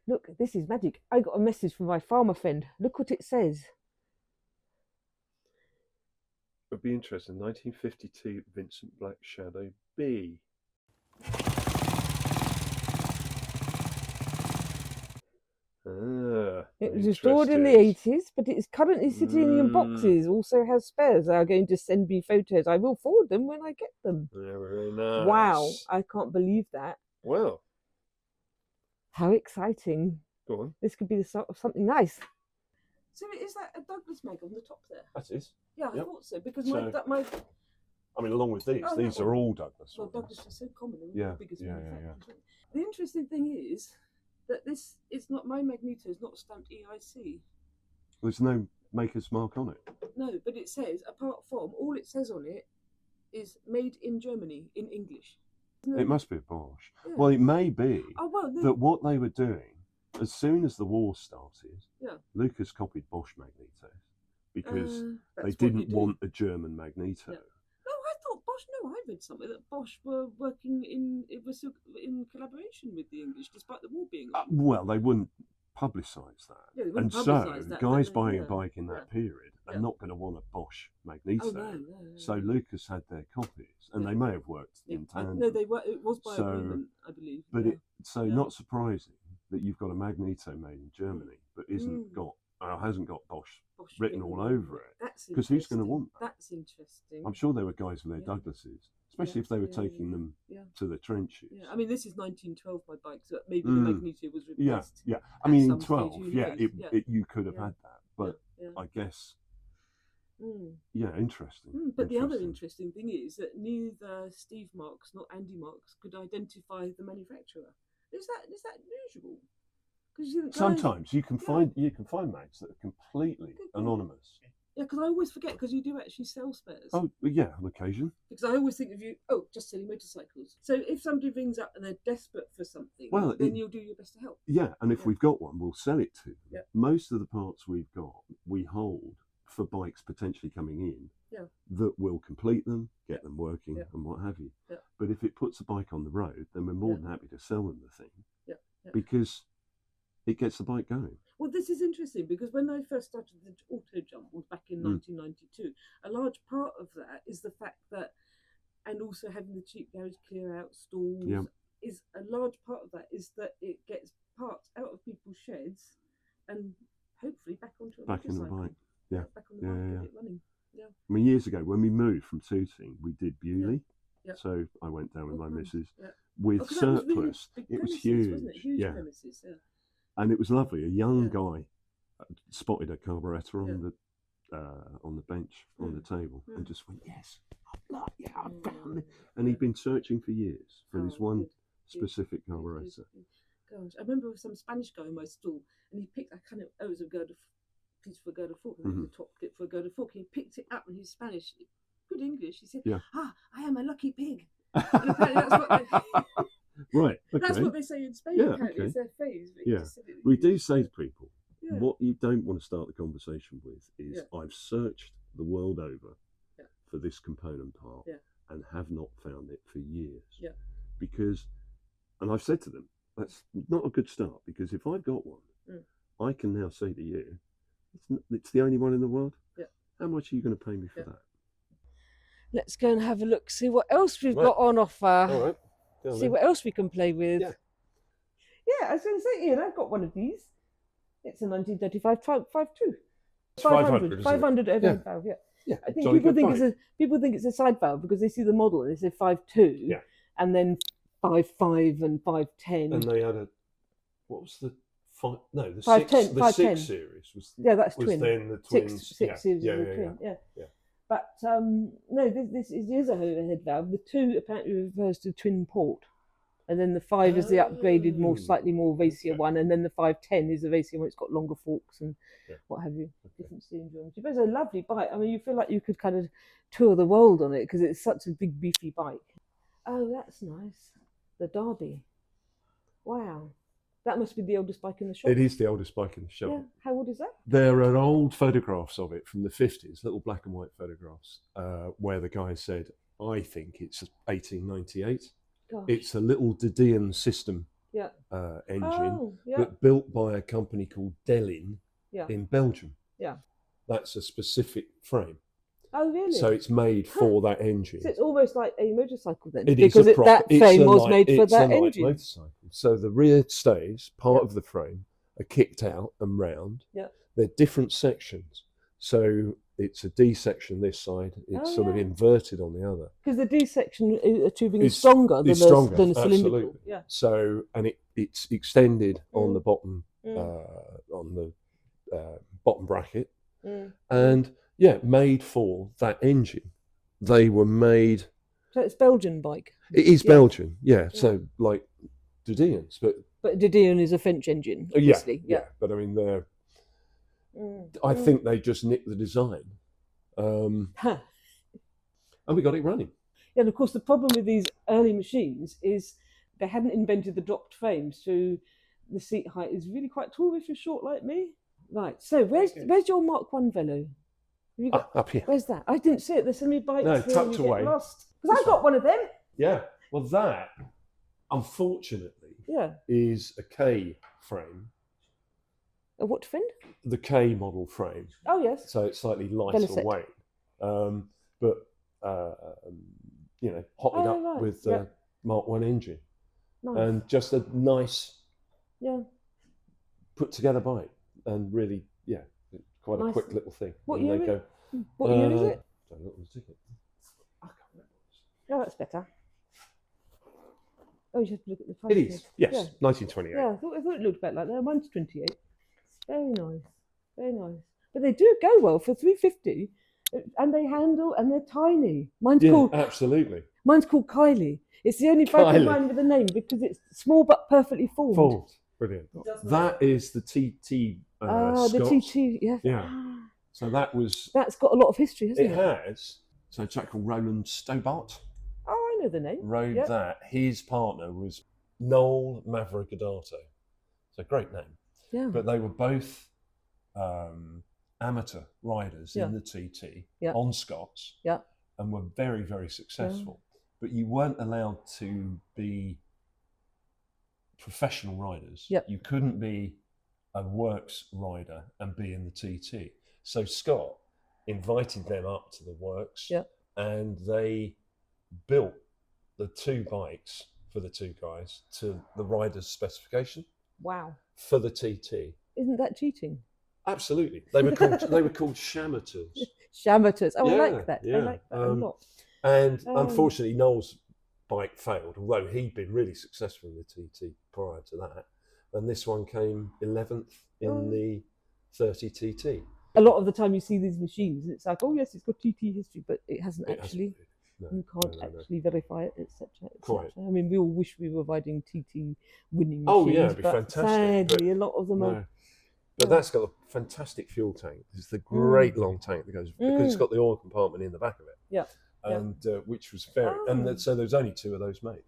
Look, this is magic. I got a message from my farmer friend. Look what it says. It'd be interesting. 1952 Vincent Black Shadow B. It was restored in the 80s, but it is currently sitting in boxes. Also has spares. They are going to send me photos. I will forward them when I get them. Yeah, very nice. Wow, I can't believe that. Wow. How exciting. Go on. This could be the start of something nice. So is that a Douglas mag on the top there? That is. Yeah, I thought so. Because So- my I mean, along with these are all Douglas. well, ones. Douglas is so common. They're Yeah, the biggest yeah. manufacturers. The interesting thing is that this is not, my Magneto is not stamped EIC. There's no maker's mark on it. No, but it says, apart from, all it says on it is made in Germany in English. It must be a Bosch. Yeah. Well, it may be no. that what they were doing, as soon as the war started, Yeah. Lucas copied Bosch Magnetos because they That's what didn't you do. want a German Magneto. Yeah. No, I thought Bosch. No, I read something that Bosch were working in. It was in collaboration with the English, despite the war being on. Well, they wouldn't publicise that. Yeah, they And wouldn't so, publicise that, guys but buying yeah, a bike in that period yeah. are not going to want a Bosch Magneto. Oh, no. So Lucas had their copies, and they may have worked in tandem. No, they were. It was by agreement, I believe. But yeah. not surprising that you've got a Magneto made in Germany, but hasn't got Bosch written all over it. That's because who's going to want that? That's interesting. I'm sure there were guys with their Douglases, especially if they were taking them to the trenches. Yeah, I mean, this is 1912, my bike, so maybe the Magneto was replaced. Yeah. I mean, in some 12, stage, you could have had that, but I guess. Interesting. But the other interesting thing is that neither Steve Marks nor Andy Marks could identify the manufacturer. Is that unusual? Sometimes you can find mags that are completely anonymous. Yeah, because I always forget, because you do actually sell spares. Oh, yeah, on occasion. Because I always think of you, just selling motorcycles. So if somebody rings up and they're desperate for something, then you'll do your best to help. Yeah, and if we've got one, we'll sell it to them. Yeah. Most of the parts we've got, we hold for bikes potentially coming in that will complete them, get them working, and what have you. Yeah. But if it puts a bike on the road, then we're more than happy to sell them the thing. Because it gets the bike going. Well, this is interesting because when I first started the auto jump was back in 1992, a large part of that is the fact that, and also having the cheap garage clear out stalls, is a large part of that is that it gets parts out of people's sheds and hopefully back onto a motorcycle. On the bike. Yeah. Back on the bike, get it running. Yeah. I mean, years ago when we moved from Tooting, we did Bewley. Yeah. So I went down with my missus with surplus. It was huge. Wasn't it? Huge premises, And it was lovely. A young guy spotted a carburettor on the bench on the table and just went, "Yes, I found it." And he'd been searching for years for this one specific carburettor. Gosh, I remember some Spanish guy in my stall, and he picked it was a girder piece for a girder fork, and the top clip for a girder fork. He picked it up, and he's Spanish, good English. He said, "I am a lucky pig." And apparently that's what Right. Okay. That's what they say in Spain. Apparently, it's their phrase. We do say to people, what you don't want to start the conversation with is, "I've searched the world over for this component part and have not found it for years." Yeah. Because, and I've said to them, that's not a good start, because if I've got one, I can now say to you, it's the only one in the world. Yeah. How much are you going to pay me for that? Let's go and have a look, see what else we've got on offer. All right. See what else we can play with. Yeah, I was going to say, Ian, I've got one of these. It's a 1935 5.2. 500 overhead valve, yeah. I think people think it's a side valve because they see the model and they say 5.2, and then 5.5 and 5.10. And they had what was the 5.10? The 6 series was that's was twin. Then the twins. 6 series of the twin. Yeah. But no, this is a overhead valve. The 2 apparently refers to twin port, and then the 5 is the upgraded, slightly more racier one, and then the 5.10 is the racier one. It's got longer forks and what have you, different steering geometry. But it's a lovely bike. I mean, you feel like you could kind of tour the world on it because it's such a big, beefy bike. Oh, that's nice. The Derby. Wow. That must be the oldest bike in the shop. It is the oldest bike in the shop. Yeah. How old is that? There are old photographs of it from the 50s, little black and white photographs, where the guy said, "I think it's 1898." Gosh. It's a little Dion system engine, but built by a company called Delin in Belgium. Yeah. That's a specific frame. Oh, really? So it's made for that engine. So it's almost like a motorcycle then, It is a proper, that frame was made for that engine. Motorcycle. So the rear stays, part of the frame, are kicked out and round. Yeah. They're different sections. So it's a D section this side, it's sort of inverted on the other. Because the D section tubing is stronger than the cylindrical. Yeah. So, and it's extended on the bottom, on the bottom bracket. And made for that engine. They were made. So it's Belgian bike. It is Belgian, So like Dion's, but Dion is a French engine, obviously. Yeah. But I mean, they're. I think they just nicked the design, and we got it running. Yeah, and of course the problem with these early machines is they hadn't invented the dropped frame, so the seat height is really quite tall if you're short like me. Right. So where's your Mark 1 Velo? Up here. Where's that? I didn't see it. There's so many bikes. No, tucked away. Because I've got one of them. Yeah. Well, that unfortunately is a K frame. A what frame? The K model frame. Oh yes. So it's slightly lighter weight, but hotted up with the Mark 1 engine, and just a nice, put together bike, and really, quite a quick little thing. What year? What year is it? Don't look at the ticket. I can't remember. Oh, that's better. Oh, you have to look at the price. It is. Yes, 1928. Yeah, I thought it looked better like that. Mine's 28. Very nice, very nice. But they do go well for 350, and they handle, and they're tiny. Mine's called absolutely. Mine's called Kylie. It's the only bike of mine with a name because it's small but perfectly formed. Formed, brilliant. That is the TT. The TT, Yeah. So that's got a lot of history, hasn't it? It has. So a chap called Raymond Stobart. Oh, I know the name. Rode that. His partner was Noel Mavrocordato. It's a great name. Yeah. But they were both amateur riders in the TT on Scots and were very, very successful. But you weren't allowed to be professional riders. You couldn't be a works rider and be in the TT. So Scott invited them up to the works and they built the two bikes for the two guys to the rider's specification. Wow. For the TT. Isn't that cheating? Absolutely. They were called shamateurs. Shamateurs. Oh, I like that. I like that a lot. And unfortunately, Noel's bike failed, although he'd been really successful in the TT prior to that. And this one came 11th in the 30 TT. A lot of the time you see these machines and it's like, oh yes, it's got TT history, but it hasn't actually. You can't actually verify it, etc. I mean, we all wish we were riding TT winning machines. Oh yeah, it'd be fantastic. Sadly, a lot of them are. But that's got a fantastic fuel tank. It's the great long tank that goes because it's got the oil compartment in the back of it. Yeah. And which was very, and so there was only two of those made.